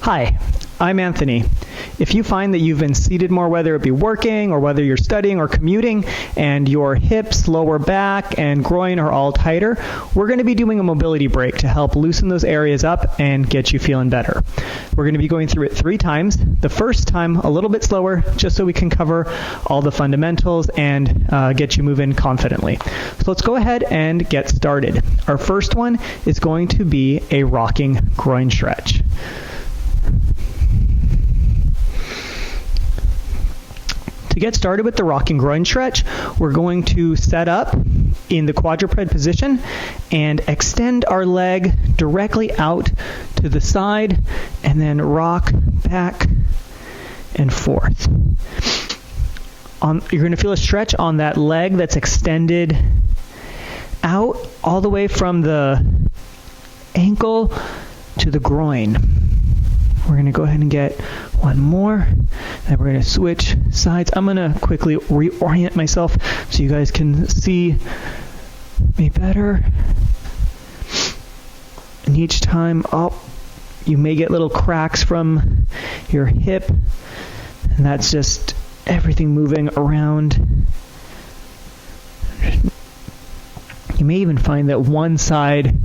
Hi, I'm Anthony. If you find that you've been seated more, whether it be working or whether you're studying or commuting, and your hips, lower back, and groin are all tighter, we're going to be doing a mobility break to help loosen those areas up and get you feeling better. We're going to be going through it 3 times. The first time a little bit slower, just so we can cover all the fundamentals and get you moving confidently. So let's go ahead and get started. Our first one is going to be a rocking groin stretch. To get started with the rocking groin stretch, we're going to set up in the quadruped position and extend our leg directly out to the side and then rock back and forth. You're going to feel a stretch on that leg that's extended out all the way from the ankle to the groin. We're going to go ahead and get one more. Then we're going to switch sides. I'm going to quickly reorient myself so you guys can see me better. And each time, you may get little cracks from your hip. And that's just everything moving around. You may even find that one side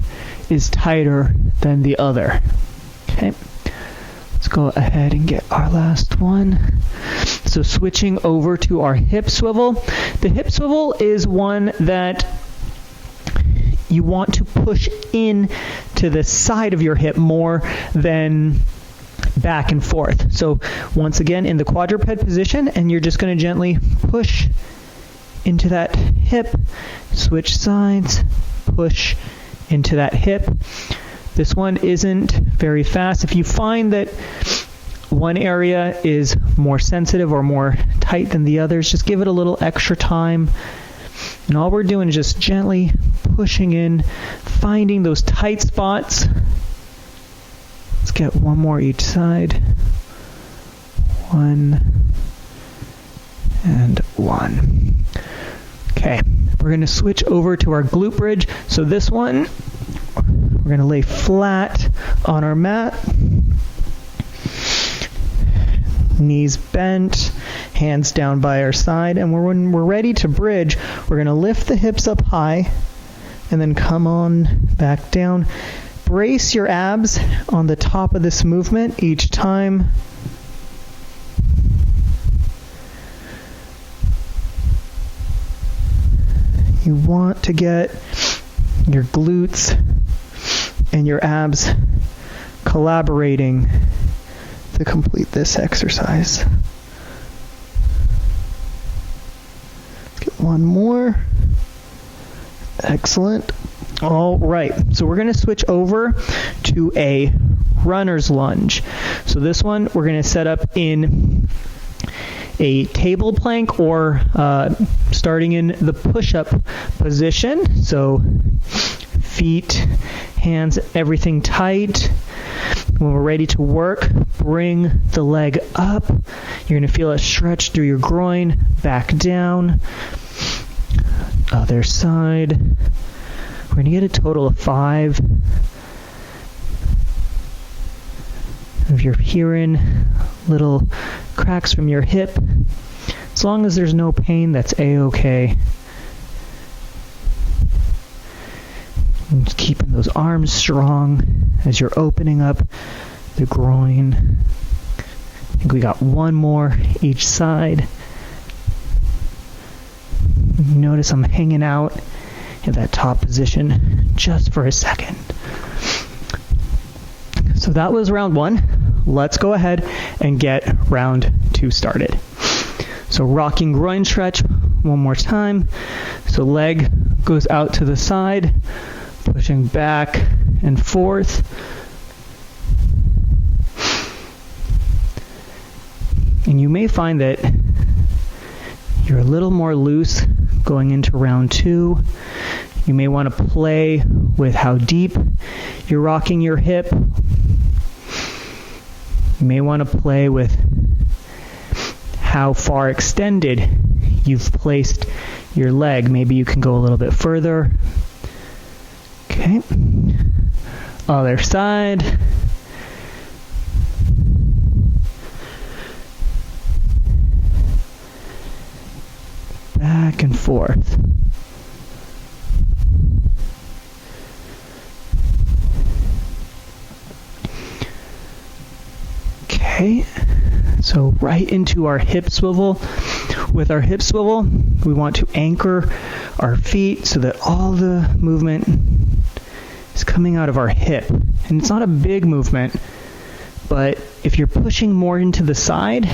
is tighter than the other. Okay. Let's go ahead and get our last one. So switching over to our hip swivel. The hip swivel is one that you want to push in to the side of your hip more than back and forth. So once again in the quadruped position, and you're just going to gently push into that hip, switch sides, push into that hip. This one isn't very fast. If you find that one area is more sensitive or more tight than the others, just give it a little extra time. And all we're doing is just gently pushing in, finding those tight spots. Let's get one more each side. 1 and 1. Okay, we're going to switch over to our glute bridge. So this one, we're going to lay flat on our mat, knees bent, hands down by our side, and when we're ready to bridge, we're going to lift the hips up high and then come on back down. Brace your abs on the top of this movement each time. You want to get your glutes and your abs collaborating to complete this exercise. Let's get one more. Excellent. All right, so we're going to switch over to a runner's lunge. So this one we're going to set up in a table plank or starting in the push-up position. So feet, hands, everything tight. When we're ready to work, bring the leg up. You're going to feel a stretch through your groin, back down. Other side. We're going to get a total of 5. If you're hearing little cracks from your hip, as long as there's no pain, that's a-okay. And just keeping those arms strong as you're opening up the groin. I think we got one more each side. Notice I'm hanging out in that top position just for a second. So that was round 1. Let's go ahead and get round 2 started. So rocking groin stretch one more time. So leg goes out to the side, pushing back and forth. And you may find that you're a little more loose going into round 2. You may want to play with how deep you're rocking your hip. You may want to play with how far extended you've placed your leg. Maybe you can go a little bit further. Okay. Other side. forth. Okay, so right into our hip swivel. With our hip swivel, we want to anchor our feet so that all the movement is coming out of our hip. And it's not a big movement, but if you're pushing more into the side,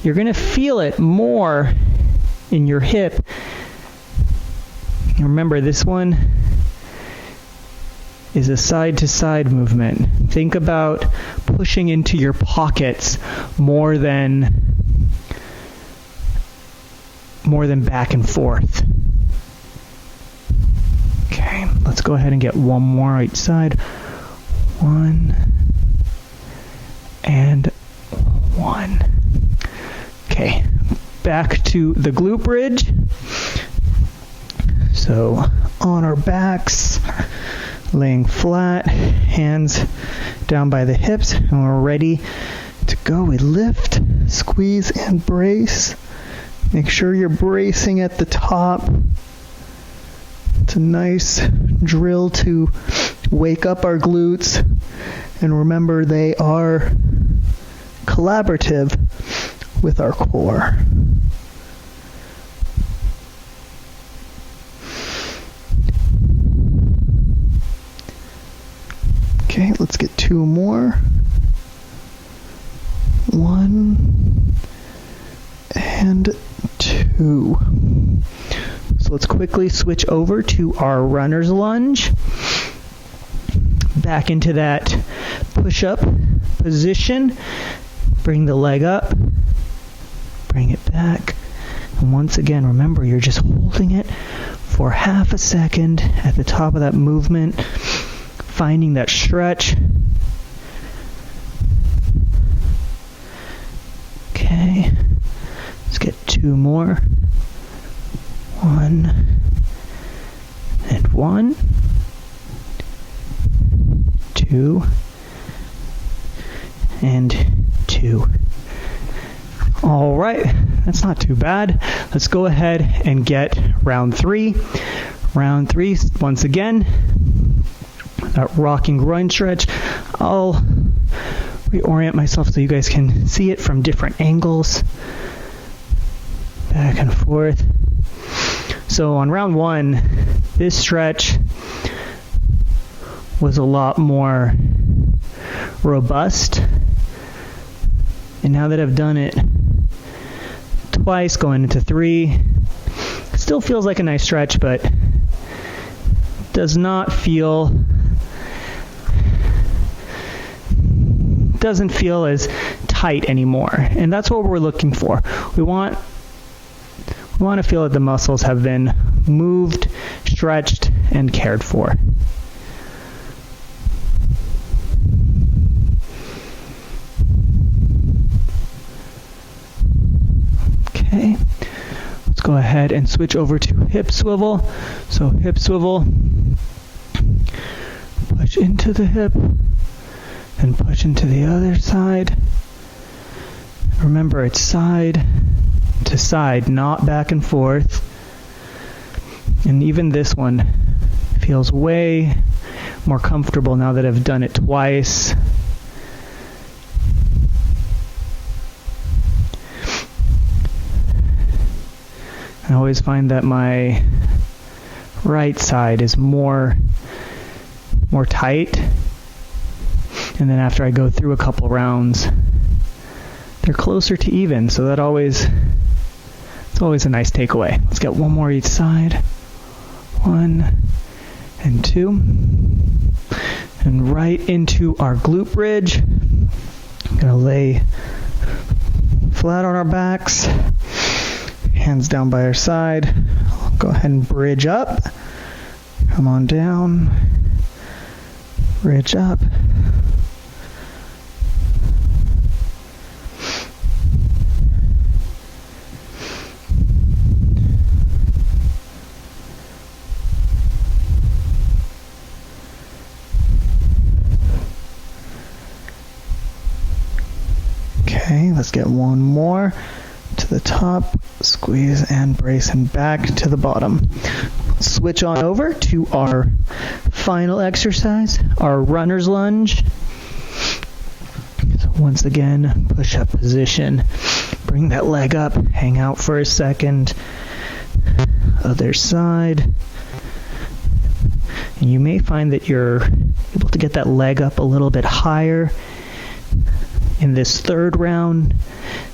you're going to feel it more in your hip. Remember, this one is a side-to-side movement. Think about pushing into your pockets more than back and forth. Okay, let's go ahead and get one more each side. 1 and 1. Okay, back to the glute bridge. So on our backs, laying flat, hands down by the hips, and we're ready to go. We lift, squeeze, and brace. Make sure you're bracing at the top. It's a nice drill to wake up our glutes. And remember, they are collaborative with our core. Okay, let's get 2 more. 1 and 2. So let's quickly switch over to our runner's lunge. Back into that push-up position. Bring the leg up. Bring it back. And once again, remember, you're just holding it for half a second at the top of that movement, finding that stretch. Okay. Let's get 2 more. 1 and 1. 2 and 2. All right, that's not too bad. Let's go ahead and get round 3. Round 3, once again, that rocking groin stretch. I'll reorient myself so you guys can see it from different angles. Back and forth. So on round 1, this stretch was a lot more robust. And now that I've done it twice, going into 3, it still feels like a nice stretch, but doesn't feel as tight anymore. And that's what we're looking for. We want to feel that the muscles have been moved, stretched, and cared for. Okay, let's go ahead and switch over to hip swivel. So hip swivel, push into the hip, and push into the other side. Remember, it's side to side, not back and forth. And even this one feels way more comfortable now that I've done it twice. I always find that my right side is more tight, and then after I go through a couple rounds, they're closer to even, so it's always a nice takeaway. Let's get 1 more each side. 1 and 2. And right into our glute bridge. I'm going to lay flat on our backs. Hands down by our side. I'll go ahead and bridge up. Come on down. Bridge up. Okay, let's get 1 more to the top Squeeze and brace and back to the bottom. Switch on over to our final exercise, our runner's lunge. So once again, push-up position. Bring that leg up, hang out for a second. Other side. And you may find that you're able to get that leg up a little bit higher in this third round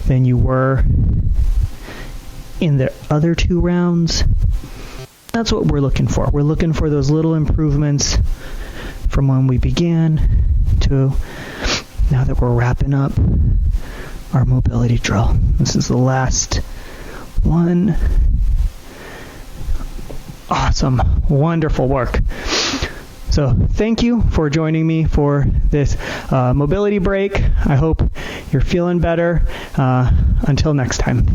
than you were in the other 2 rounds. That's what we're looking for. We're looking for those little improvements from when we began to now that we're wrapping up our mobility drill. This is the last one. Awesome. Wonderful work. So thank you for joining me for this mobility break. I hope you're feeling better. Until next time.